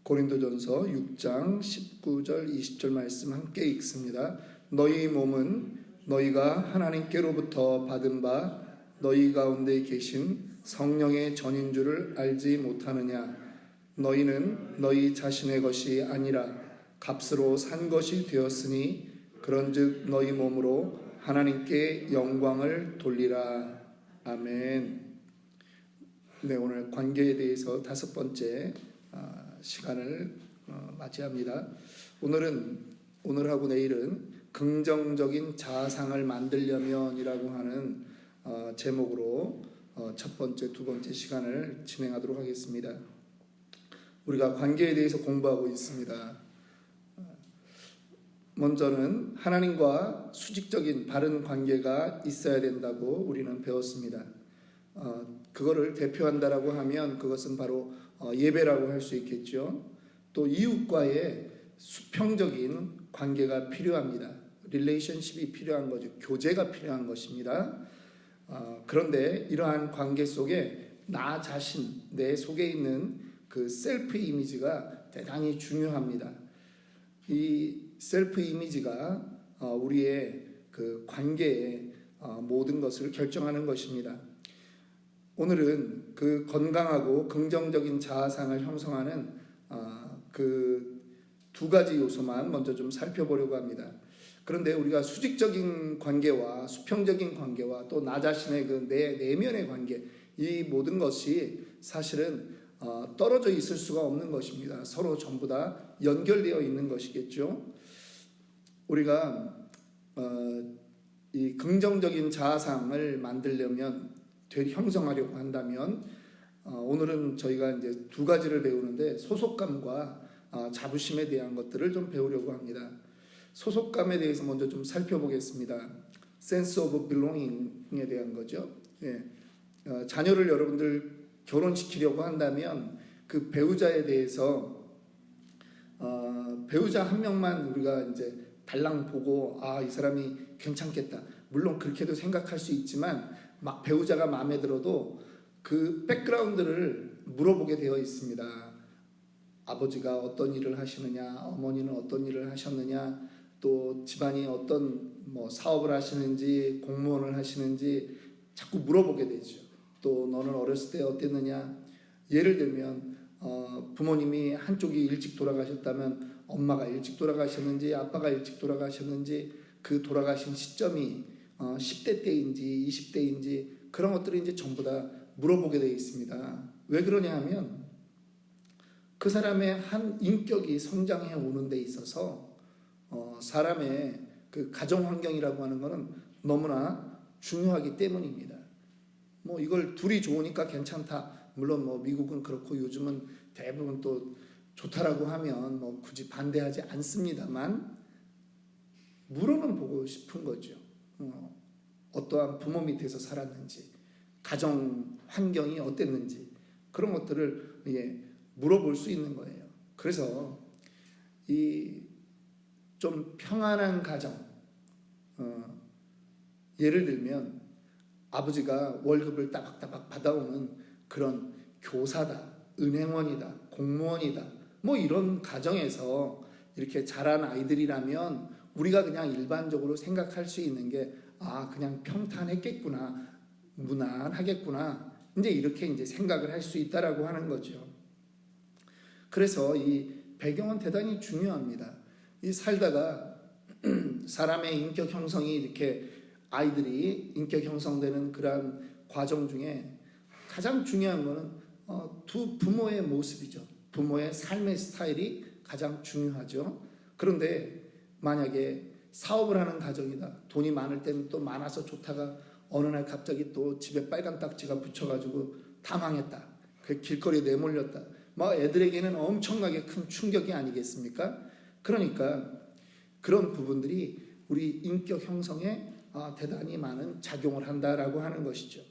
고린도전서 6장 19절 20절 말씀 함께 읽습니다. 너희 몸은 너희가 하나님께로부터 받은 바 너희 가운데 계신 성령의 전인 줄을 알지 못하느냐. 너희는 너희 자신의 것이 아니라 값으로 산 것이 되었으니 그런즉 너희 몸으로 하나님께 영광을 돌리라. 아멘. 네, 오늘 관계에 대해서 5번째 시간을 맞이합니다. 오늘하고 내일은 긍정적인 자아상을 만들려면이라고 하는 제목으로 첫 번째, 두 번째 시간을 진행하도록 하겠습니다. 우리가 관계에 대해서 공부하고 있습니다. 먼저는 하나님과 수직적인 바른 관계가 있어야 된다고 우리는 배웠습니다. 그거를 대표한다라고 하면 그것은 바로 예배라고 할 수 있겠죠. 또 이웃과의 수평적인 관계가 필요합니다. 릴레이션십이 필요한 거죠. 교제가 필요한 것입니다. 그런데 이러한 관계 속에 나 자신, 내 속에 있는 그 셀프 이미지가 대단히 중요합니다. 이 셀프 이미지가 우리의 그 관계의 모든 것을 결정하는 것입니다. 오늘은 그 건강하고 긍정적인 자아상을 형성하는 그 두 가지 요소만 먼저 좀 살펴보려고 합니다. 그런데 우리가 수직적인 관계와 수평적인 관계와 또 나 자신의 그 내면의 관계, 이 모든 것이 사실은 떨어져 있을 수가 없는 것입니다. 서로 전부 다 연결되어 있는 것이겠죠. 우리가 이 긍정적인 자아상을 만들려면, 형성하려고 한다면 오늘은 저희가 이제 두 가지를 배우는데 소속감과 자부심에 대한 것들을 좀 배우려고 합니다. 소속감에 대해서 먼저 좀 살펴보겠습니다. sense of belonging에 대한 거죠. 예. 자녀를 여러분들 결혼시키려고 한다면 그 배우자에 대해서 배우자 한 명만 우리가 이제 달랑 보고 이 사람이 괜찮겠다. 물론 그렇게도 생각할 수 있지만 막 배우자가 마음에 들어도 그 백그라운드를 물어보게 되어 있습니다. 아버지가 어떤 일을 하시느냐, 어머니는 어떤 일을 하셨느냐, 또 집안이 어떤 사업을 하시는지, 공무원을 하시는지 자꾸 물어보게 되죠. 또 너는 어렸을 때 어땠느냐. 예를 들면 부모님이 한쪽이 일찍 돌아가셨다면 엄마가 일찍 돌아가셨는지 아빠가 일찍 돌아가셨는지 그 돌아가신 시점이 10대 때인지 20대인지 그런 것들을 이제 전부 다 물어보게 되어 있습니다. 왜 그러냐 하면 그 사람의 한 인격이 성장해 오는 데 있어서 사람의 그 가정 환경이라고 하는 것은 너무나 중요하기 때문입니다. 이걸 둘이 좋으니까 괜찮다. 물론 미국은 그렇고 요즘은 대부분 또 좋다라고 하면 굳이 반대하지 않습니다만 물어는 보고 싶은 거죠. 어떠한 부모 밑에서 살았는지, 가정 환경이 어땠는지 그런 것들을 물어볼 수 있는 거예요. 그래서 이 좀 평안한 가정, 예를 들면 아버지가 월급을 따박따박 받아오는 그런 교사다, 은행원이다, 공무원이다, 이런 가정에서 이렇게 자란 아이들이라면 우리가 그냥 일반적으로 생각할 수 있는 게 그냥 평탄했겠구나, 무난하겠구나, 이제 이렇게 이제 생각을 할 수 있다라고 하는 거죠. 그래서 이 배경은 대단히 중요합니다. 이 살다가 사람의 인격 형성이 이렇게 아이들이 인격 형성되는 그러한 과정 중에 가장 중요한 거는 두 부모의 모습이죠. 부모의 삶의 스타일이 가장 중요하죠. 그런데 만약에 사업을 하는 가정이다. 돈이 많을 때는 또 많아서 좋다가 어느 날 갑자기 또 집에 빨간 딱지가 붙여가지고 다 망했다. 그 길거리에 내몰렸다. 애들에게는 엄청나게 큰 충격이 아니겠습니까? 그러니까 그런 부분들이 우리 인격 형성에 대단히 많은 작용을 한다라고 하는 것이죠.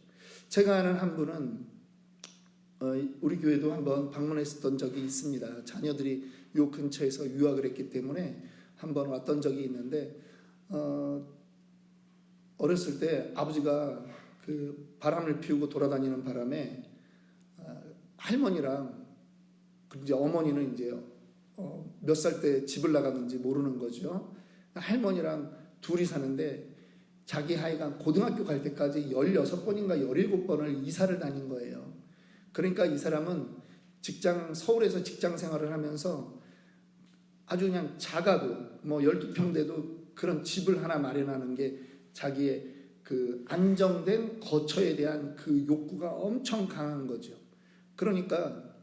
제가 아는 한 분은 우리 교회도 한번 방문했었던 적이 있습니다. 자녀들이 요 근처에서 유학을 했기 때문에 한번 왔던 적이 있는데 어렸을 때 아버지가 그 바람을 피우고 돌아다니는 바람에 할머니랑 이제 어머니는 이제 몇 살 때 집을 나갔는지 모르는 거죠. 할머니랑 둘이 사는데 자기 아이가 고등학교 갈 때까지 16번인가 17번을 이사를 다닌 거예요. 그러니까 이 사람은 서울에서 직장 생활을 하면서 아주 그냥 작아도 뭐 12평 돼도 그런 집을 하나 마련하는 게 자기의 그 안정된 거처에 대한 그 욕구가 엄청 강한 거죠. 그러니까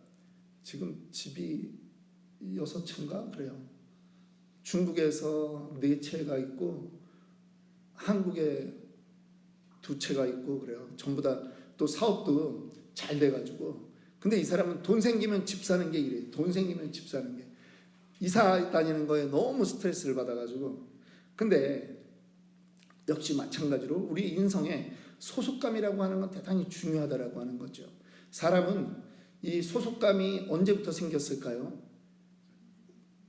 지금 집이 6채인가 그래요. 중국에서 4채가 있고 한국에 2채가 있고 그래요. 전부 다 또 사업도 잘 돼가지고. 근데 이 사람은 돈 생기면 집 사는 게 이래요. 돈 생기면 집 사는 게. 이사 다니는 거에 너무 스트레스를 받아가지고. 근데 역시 마찬가지로 우리 인성에 소속감이라고 하는 건 대단히 중요하다라고 하는 거죠. 사람은 이 소속감이 언제부터 생겼을까요?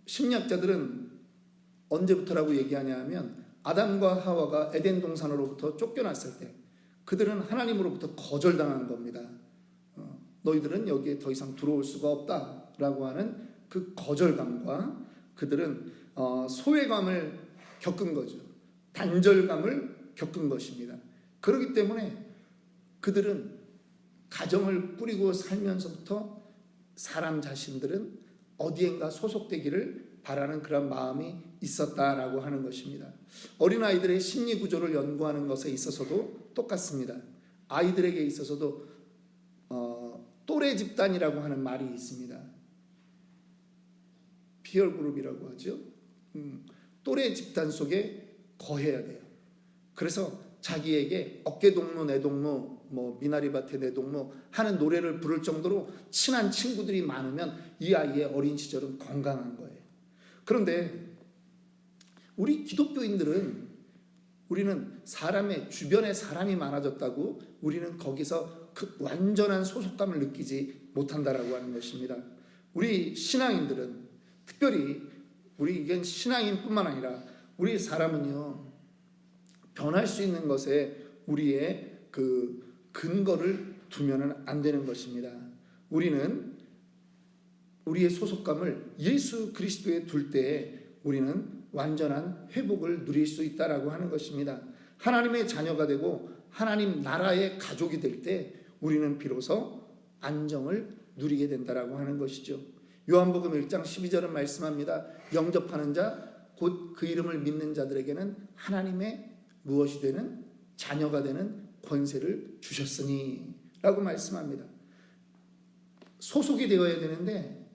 심리학자들은 언제부터라고 얘기하냐 하면 아담과 하와가 에덴 동산으로부터 쫓겨났을 때 그들은 하나님으로부터 거절당한 겁니다. 너희들은 여기에 더 이상 들어올 수가 없다라고 하는 그 거절감과 그들은 소외감을 겪은 거죠. 단절감을 겪은 것입니다. 그렇기 때문에 그들은 가정을 꾸리고 살면서부터 사람 자신들은 어디엔가 소속되기를 바라는 그런 마음이 있었다라고 하는 것입니다. 어린아이들의 심리 구조를 연구하는 것에 있어서도 똑같습니다. 아이들에게 있어서도 또래 집단이라고 하는 말이 있습니다. 피어 그룹이라고 하죠. 또래 집단 속에 거해야 돼요. 그래서 자기에게 어깨동무, 내동무, 뭐 미나리밭에 내동무 하는 노래를 부를 정도로 친한 친구들이 많으면 이 아이의 어린 시절은 건강한 거예요. 그런데 우리 기독교인들은 우리는 주변에 사람이 많아졌다고 우리는 거기서 그 완전한 소속감을 느끼지 못한다라고 하는 것입니다. 우리 신앙인들은 특별히 이건 신앙인뿐만 아니라 우리 사람은요 변할 수 있는 것에 우리의 그 근거를 두면은 안 되는 것입니다. 우리는 우리의 소속감을 예수 그리스도에 둘 때에 우리는 완전한 회복을 누릴 수 있다라고 하는 것입니다. 하나님의 자녀가 되고 하나님 나라의 가족이 될 때 우리는 비로소 안정을 누리게 된다라고 하는 것이죠. 요한복음 1장 12절은 말씀합니다. 영접하는 자 곧 그 이름을 믿는 자들에게는 하나님의 무엇이 되는 자녀가 되는 권세를 주셨으니 라고 말씀합니다. 소속이 되어야 되는데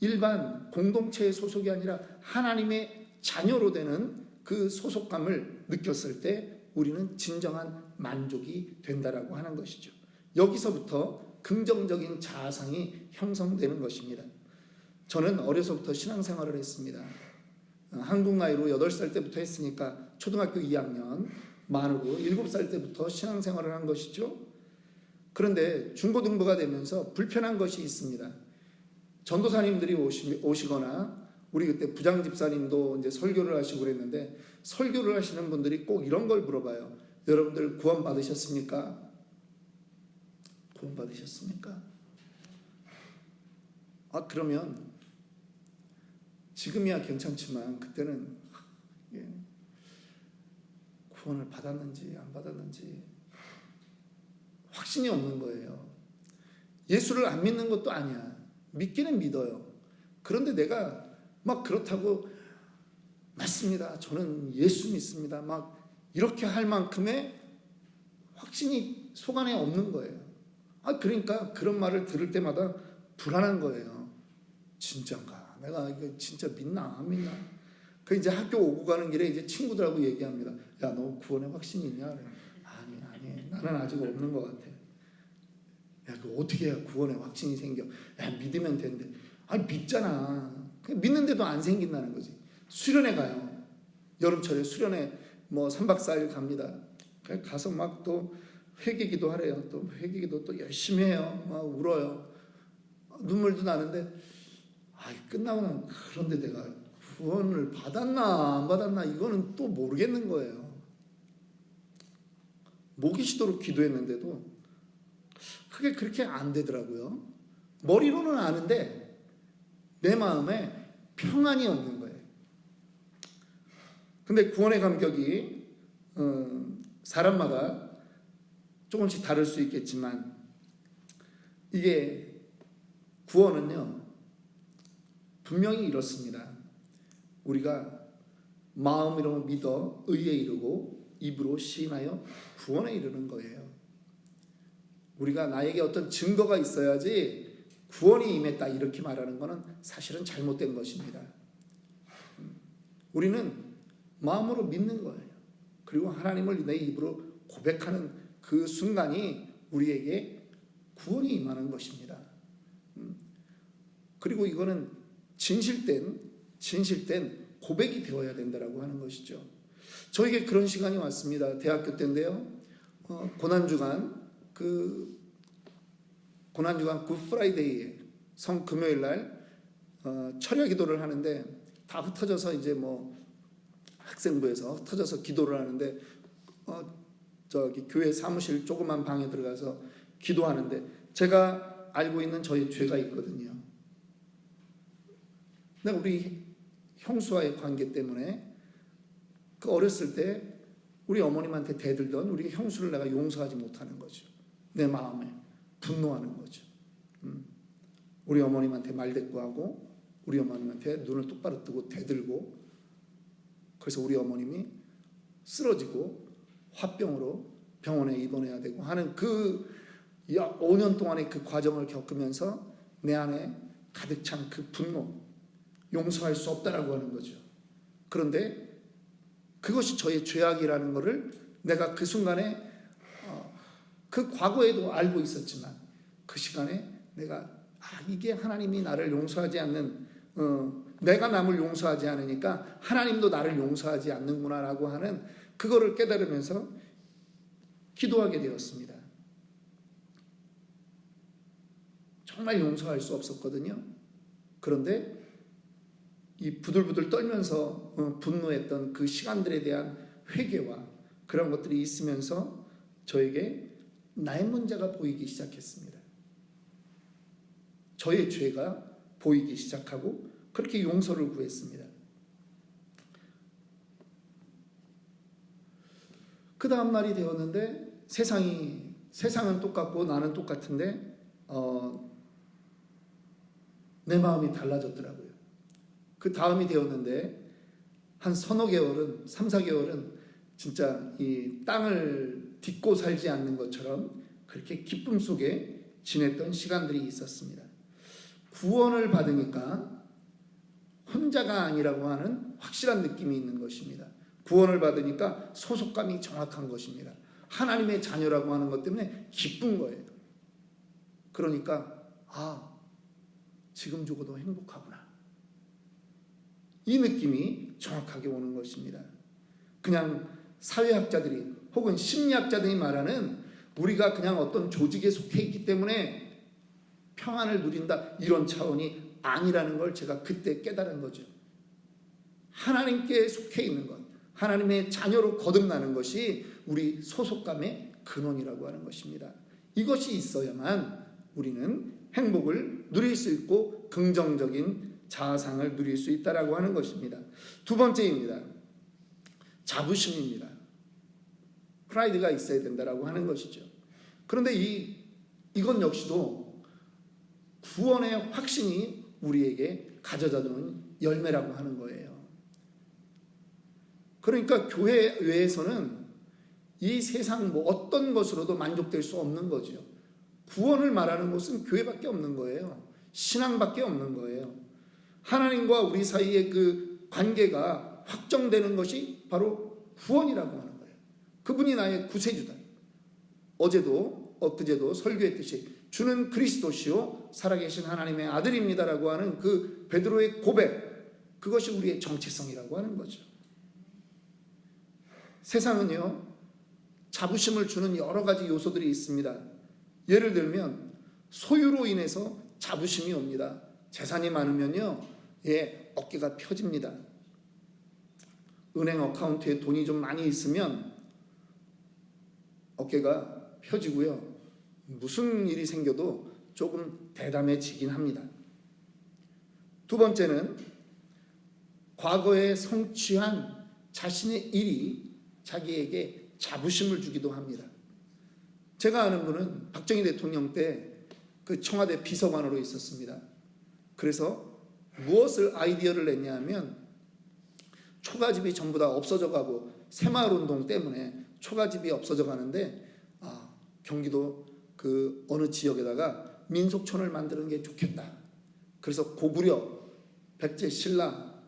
일반 공동체의 소속이 아니라 하나님의 자녀로 되는 그 소속감을 느꼈을 때 우리는 진정한 만족이 된다라고 하는 것이죠. 여기서부터 긍정적인 자아상이 형성되는 것입니다. 저는 어려서부터 신앙생활을 했습니다. 한국 나이로 8살 때부터 했으니까 초등학교 2학년 만으로 7살 때부터 신앙생활을 한 것이죠. 그런데 중고등부가 되면서 불편한 것이 있습니다. 전도사님들이 오시거나 우리 그때 부장집사님도 이제 설교를 하시고 그랬는데 설교를 하시는 분들이 꼭 이런 걸 물어봐요. 여러분들 구원 받으셨습니까? 구원 받으셨습니까? 그러면 지금이야 괜찮지만 그때는 구원을 받았는지 안 받았는지 확신이 없는 거예요. 예수를 안 믿는 것도 아니야. 믿기는 믿어요. 그런데 내가 막 그렇다고 맞습니다. 저는 예수 믿습니다. 막 이렇게 할 만큼의 확신이 속 안에 없는 거예요. 그러니까 그런 말을 들을 때마다 불안한 거예요. 진짠가? 내가 이거 진짜 믿나 안 믿나? 그 이제 학교 오고 가는 길에 이제 친구들하고 얘기합니다. 야, 너 구원에 확신이 있냐? 아니, 나는 아직 없는 것 같아. 야, 그 어떻게 해야 구원에 확신이 생겨? 야, 믿으면 된대. 믿잖아. 믿는데도 안 생긴다는 거지. 수련회 가요. 여름철에 수련회 뭐 3박 4일 갑니다. 가서 막 또 회개기도 하래요. 또 회개기도 또 열심히 해요. 막 울어요. 눈물도 나는데 끝나고 나면 그런데 내가 구원을 받았나 안 받았나 이거는 또 모르겠는 거예요. 모기시도록 기도했는데도 그게 그렇게 안 되더라고요. 머리로는 아는데 내 마음에 평안이 없는 거예요. 근데 구원의 감격이 사람마다 조금씩 다를 수 있겠지만, 이게 구원은요 분명히 이렇습니다. 우리가 마음으로 믿어 의에 이르고 입으로 시인하여 구원에 이르는 거예요. 우리가 나에게 어떤 증거가 있어야지 구원이 임했다 이렇게 말하는 것은 사실은 잘못된 것입니다. 우리는 마음으로 믿는 거예요. 그리고 하나님을 내 입으로 고백하는 그 순간이 우리에게 구원이 임하는 것입니다. 그리고 이거는 진실된 고백이 되어야 된다라고 하는 것이죠. 저에게 그런 시간이 왔습니다. 대학교 때인데요. 고난주간 굿프라이데이에 성금요일 날 철야 기도를 하는데, 다 흩어져서 이제 학생부에서 흩어져서 기도를 하는데, 저기 교회 사무실 조그만 방에 들어가서 기도하는데, 제가 알고 있는 저의 죄가 있거든요. 근데 우리 형수와의 관계 때문에 그 어렸을 때 우리 어머님한테 대들던 우리 형수를 내가 용서하지 못하는 거죠. 내 마음에 분노하는 거죠. 우리 어머님한테 말대꾸하고 우리 어머님한테 눈을 똑바로 뜨고 대들고, 그래서 우리 어머님이 쓰러지고 화병으로 병원에 입원해야 되고 하는 그 5년 동안의 그 과정을 겪으면서 내 안에 가득 찬 그 분노, 용서할 수 없다라고 하는 거죠. 그런데 그것이 저의 죄악이라는 것을 내가 그 순간에 그 과거에도 알고 있었지만, 그 시간에 내가 이게 하나님이 나를 용서하지 않는, 내가 남을 용서하지 않으니까 하나님도 나를 용서하지 않는구나라고 하는 그거를 깨달으면서 기도하게 되었습니다. 정말 용서할 수 없었거든요. 그런데 이 부들부들 떨면서 분노했던 그 시간들에 대한 회개와 그런 것들이 있으면서 저에게 나의 문제가 보이기 시작했습니다. 저의 죄가 보이기 시작하고 그렇게 용서를 구했습니다. 그 다음 날이 되었는데 세상은 똑같고 나는 똑같은데 내 마음이 달라졌더라고요. 그 다음이 되었는데 한 서너 개월은 3, 4개월은 진짜 이 땅을 딛고 살지 않는 것처럼 그렇게 기쁨 속에 지냈던 시간들이 있었습니다. 구원을 받으니까 혼자가 아니라고 하는 확실한 느낌이 있는 것입니다. 구원을 받으니까 소속감이 정확한 것입니다. 하나님의 자녀라고 하는 것 때문에 기쁜 거예요. 그러니까 지금 죽어도 행복하구나, 이 느낌이 정확하게 오는 것입니다. 그냥 사회학자들이 혹은 심리학자들이 말하는 우리가 그냥 어떤 조직에 속해 있기 때문에 평안을 누린다, 이런 차원이 아니라는 걸 제가 그때 깨달은 거죠. 하나님께 속해 있는 것, 하나님의 자녀로 거듭나는 것이 우리 소속감의 근원이라고 하는 것입니다. 이것이 있어야만 우리는 행복을 누릴 수 있고 긍정적인 자아상을 누릴 수 있다라고 하는 것입니다. 두 번째입니다. 자부심입니다. 프라이드가 있어야 된다라고 하는 것이죠. 그런데 이건 역시도 구원의 확신이 우리에게 가져다주는 열매라고 하는 거예요. 그러니까 교회 외에서는 이 세상 어떤 것으로도 만족될 수 없는 거죠. 구원을 말하는 것은 교회밖에 없는 거예요. 신앙밖에 없는 거예요. 하나님과 우리 사이의 그 관계가 확정되는 것이 바로 구원이라고 하는 거예요. 그분이 나의 구세주다. 어제도 엊그제도 설교했듯이 주는 그리스도시요 살아계신 하나님의 아들입니다라고 하는 그 베드로의 고백, 그것이 우리의 정체성이라고 하는 거죠. 세상은요 자부심을 주는 여러 가지 요소들이 있습니다. 예를 들면 소유로 인해서 자부심이 옵니다. 재산이 많으면요 어깨가 펴집니다. 은행 어카운트에 돈이 좀 많이 있으면 어깨가 펴지고요, 무슨 일이 생겨도 조금 대담해지긴 합니다. 두 번째는 과거에 성취한 자신의 일이 자기에게 자부심을 주기도 합니다. 제가 아는 분은 박정희 대통령 때 그 청와대 비서관으로 있었습니다. 그래서 무엇을 아이디어를 냈냐 하면 초가집이 전부 다 없어져 가고 새마을운동 때문에 초가집이 없어져 가는데 경기도 그 어느 지역에다가 민속촌을 만드는 게 좋겠다. 그래서 고구려, 백제신라,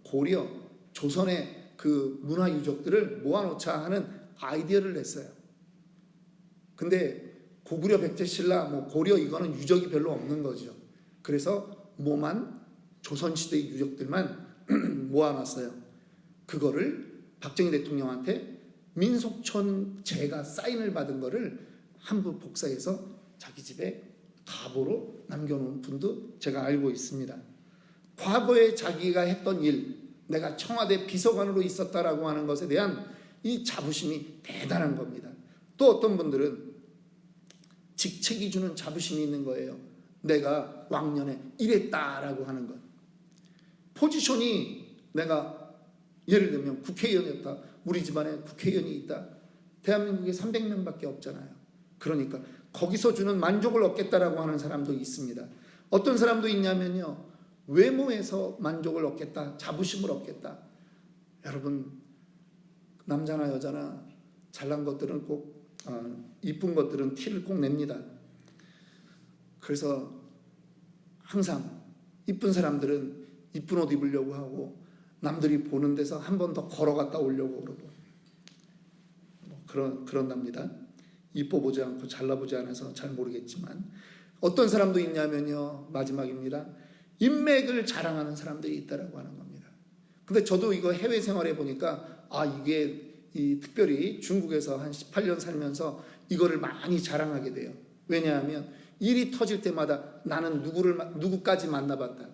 고려, 조선의 그 문화 유적들을 모아놓자 하는 아이디어를 냈어요. 근데 고구려, 백제신라, 고려 이거는 유적이 별로 없는 거죠. 그래서 뭐만 조선시대의 유적들만 모아놨어요. 그거를 박정희 대통령한테 민속촌 제가 사인을 받은 거를 한부 복사해서 자기 집에 가보로 남겨놓은 분도 제가 알고 있습니다. 과거에 자기가 했던 일, 내가 청와대 비서관으로 있었다라고 하는 것에 대한 이 자부심이 대단한 겁니다. 또 어떤 분들은 직책이 주는 자부심이 있는 거예요. 내가 왕년에 이랬다라고 하는 것. 포지션이 내가 예를 들면 국회의원이었다. 우리 집안에 국회의원이 있다. 대한민국에 300명밖에 없잖아요. 그러니까 거기서 주는 만족을 얻겠다라고 하는 사람도 있습니다. 어떤 사람도 있냐면요. 외모에서 만족을 얻겠다. 자부심을 얻겠다. 여러분 남자나 여자나 잘난 것들은 꼭 이쁜 것들은 티를 꼭 냅니다. 그래서 항상 이쁜 사람들은 이쁜 옷 입으려고 하고 남들이 보는 데서 한 번 더 걸어갔다 오려고 그러고 그런답니다. 이뻐 보지 않고 잘나 보지 않아서 잘 모르겠지만 어떤 사람도 있냐면요. 마지막입니다. 인맥을 자랑하는 사람들이 있다라고 하는 겁니다. 근데 저도 이거 해외 생활해 보니까 이게 특별히 중국에서 한 18년 살면서 이거를 많이 자랑하게 돼요. 왜냐하면 일이 터질 때마다 나는 누구까지 만나봤다.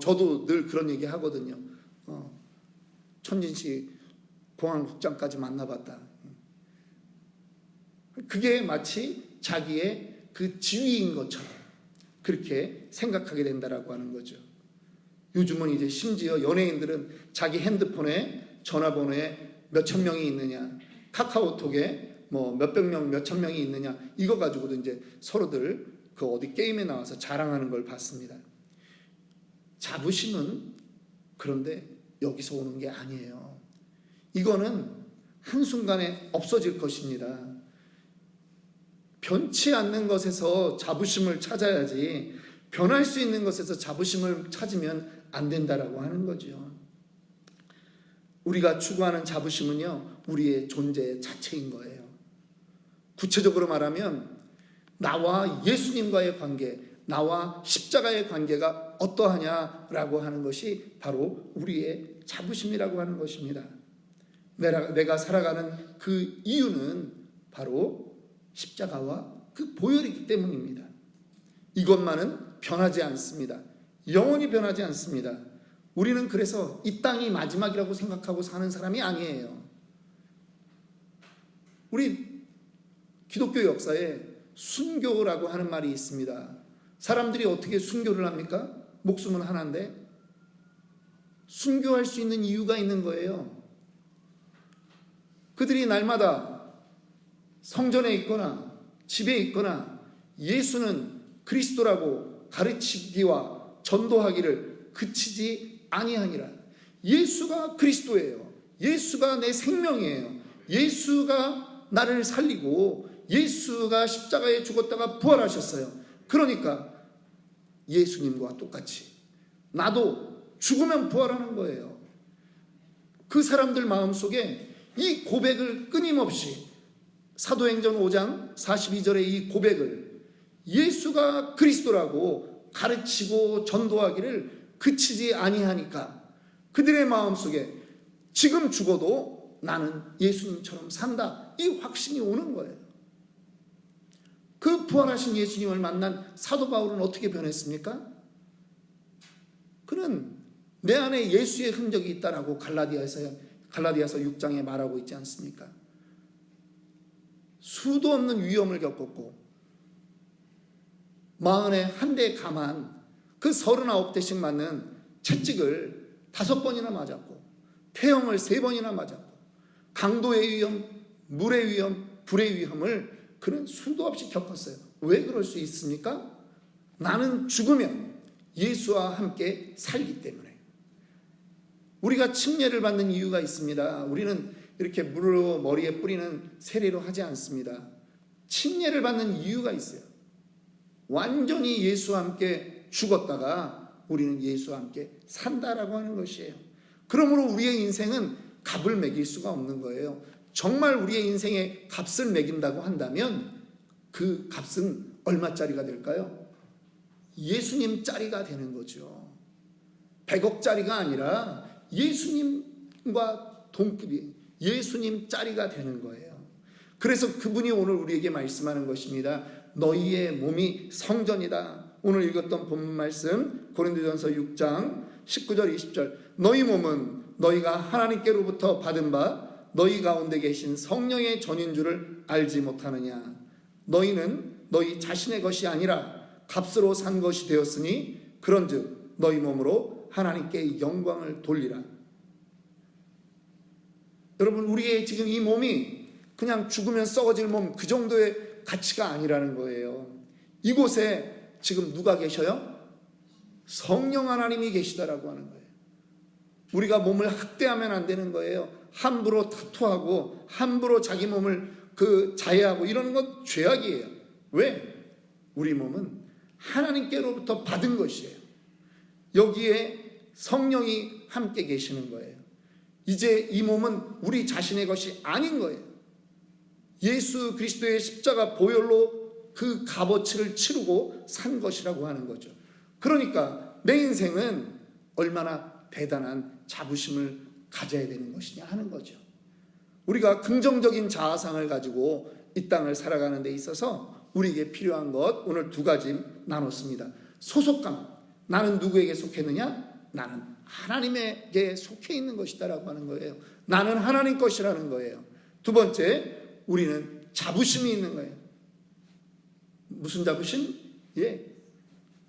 저도 늘 그런 얘기 하거든요. 천진씨 공항국장까지 만나봤다. 그게 마치 자기의 그 지위인 것처럼 그렇게 생각하게 된다라고 하는 거죠. 요즘은 이제 심지어 연예인들은 자기 핸드폰에 전화번호에 몇천 명이 있느냐, 카카오톡에 몇백 명, 몇천 명이 있느냐, 이거 가지고도 이제 서로들 그 어디 게임에 나와서 자랑하는 걸 봤습니다. 자부심은 그런데 여기서 오는 게 아니에요. 이거는 한순간에 없어질 것입니다. 변치 않는 것에서 자부심을 찾아야지 변할 수 있는 것에서 자부심을 찾으면 안 된다라고 하는 거죠. 우리가 추구하는 자부심은요, 우리의 존재 자체인 거예요. 구체적으로 말하면 나와 예수님과의 관계, 나와 십자가의 관계가 어떠하냐라고 하는 것이 바로 우리의 자부심이라고 하는 것입니다. 내가 살아가는 그 이유는 바로 십자가와 그 보혈이기 때문입니다. 이것만은 변하지 않습니다. 영원히 변하지 않습니다. 우리는 그래서 이 땅이 마지막이라고 생각하고 사는 사람이 아니에요. 우리 기독교 역사에 순교라고 하는 말이 있습니다. 사람들이 어떻게 순교를 합니까? 목숨은 하나인데 순교할 수 있는 이유가 있는 거예요. 그들이 날마다 성전에 있거나 집에 있거나 예수는 그리스도라고 가르치기와 전도하기를 그치지 아니하니라. 예수가 그리스도예요. 예수가 내 생명이에요. 예수가 나를 살리고 예수가 십자가에 죽었다가 부활하셨어요. 그러니까 예수님과 똑같이 나도 죽으면 부활하는 거예요. 그 사람들 마음속에 이 고백을 끊임없이 사도행전 5장 42절의 이 고백을 예수가 그리스도라고 가르치고 전도하기를 그치지 아니하니까 그들의 마음속에 지금 죽어도 나는 예수님처럼 산다, 이 확신이 오는 거예요. 그 부활하신 예수님을 만난 사도 바울은 어떻게 변했습니까? 그는 내 안에 예수의 흔적이 있다라고 갈라디아서 6장에 말하고 있지 않습니까? 수도 없는 위험을 겪었고 마흔에 한 대 감한 그 39대씩 맞는 채찍을 5번이나 맞았고 태형을 3번이나 맞았고 강도의 위험, 물의 위험, 불의 위험을 그는 수도 없이 겪었어요. 왜 그럴 수 있습니까? 나는 죽으면 예수와 함께 살기 때문에. 우리가 침례를 받는 이유가 있습니다. 우리는 이렇게 물로 머리에 뿌리는 세례로 하지 않습니다. 침례를 받는 이유가 있어요. 완전히 예수와 함께 죽었다가 우리는 예수와 함께 산다라고 하는 것이에요. 그러므로 우리의 인생은 값을 매길 수가 없는 거예요. 정말 우리의 인생에 값을 매긴다고 한다면 그 값은 얼마짜리가 될까요? 예수님짜리가 되는 거죠. 100억짜리가 아니라 예수님과 동급이 예수님짜리가 되는 거예요. 그래서 그분이 오늘 우리에게 말씀하는 것입니다. 너희의 몸이 성전이다. 오늘 읽었던 본문 말씀 고린도전서 6장 19절 20절 너희 몸은 너희가 하나님께로부터 받은 바 너희 가운데 계신 성령의 전인 줄을 알지 못하느냐. 너희는 너희 자신의 것이 아니라 값으로 산 것이 되었으니 그런즉 너희 몸으로 하나님께 영광을 돌리라. 여러분, 우리의 지금 이 몸이 그냥 죽으면 썩어질 몸 그 정도의 가치가 아니라는 거예요. 이곳에 지금 누가 계셔요? 성령 하나님이 계시다라고 하는 거예요. 우리가 몸을 학대하면 안 되는 거예요. 함부로 타투하고 함부로 자기 몸을 자해하고 이러는 건 죄악이에요. 왜? 우리 몸은 하나님께로부터 받은 것이에요. 여기에 성령이 함께 계시는 거예요. 이제 이 몸은 우리 자신의 것이 아닌 거예요. 예수 그리스도의 십자가 보혈로 그 값어치를 치르고 산 것이라고 하는 거죠. 그러니까 내 인생은 얼마나 대단한 자부심을 가져야 되는 것이냐 하는 거죠. 우리가 긍정적인 자아상을 가지고 이 땅을 살아가는 데 있어서 우리에게 필요한 것 오늘 2가지 나눴습니다. 소속감, 나는 누구에게 속했느냐? 나는 하나님에게 속해 있는 것이다라고 하는 거예요. 나는 하나님 것이라는 거예요. 2번째, 우리는 자부심이 있는 거예요. 무슨 자부심?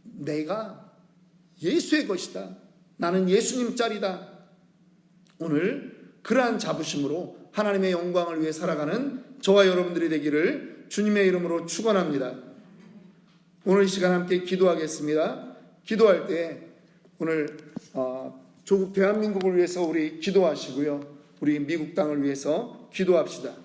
내가 예수의 것이다. 나는 예수님 짤이다. 오늘 그러한 자부심으로 하나님의 영광을 위해 살아가는 저와 여러분들이 되기를 주님의 이름으로 축원합니다. 오늘 이 시간 함께 기도하겠습니다. 기도할 때 오늘 조국 대한민국을 위해서 우리 기도하시고요. 우리 미국 땅을 위해서 기도합시다.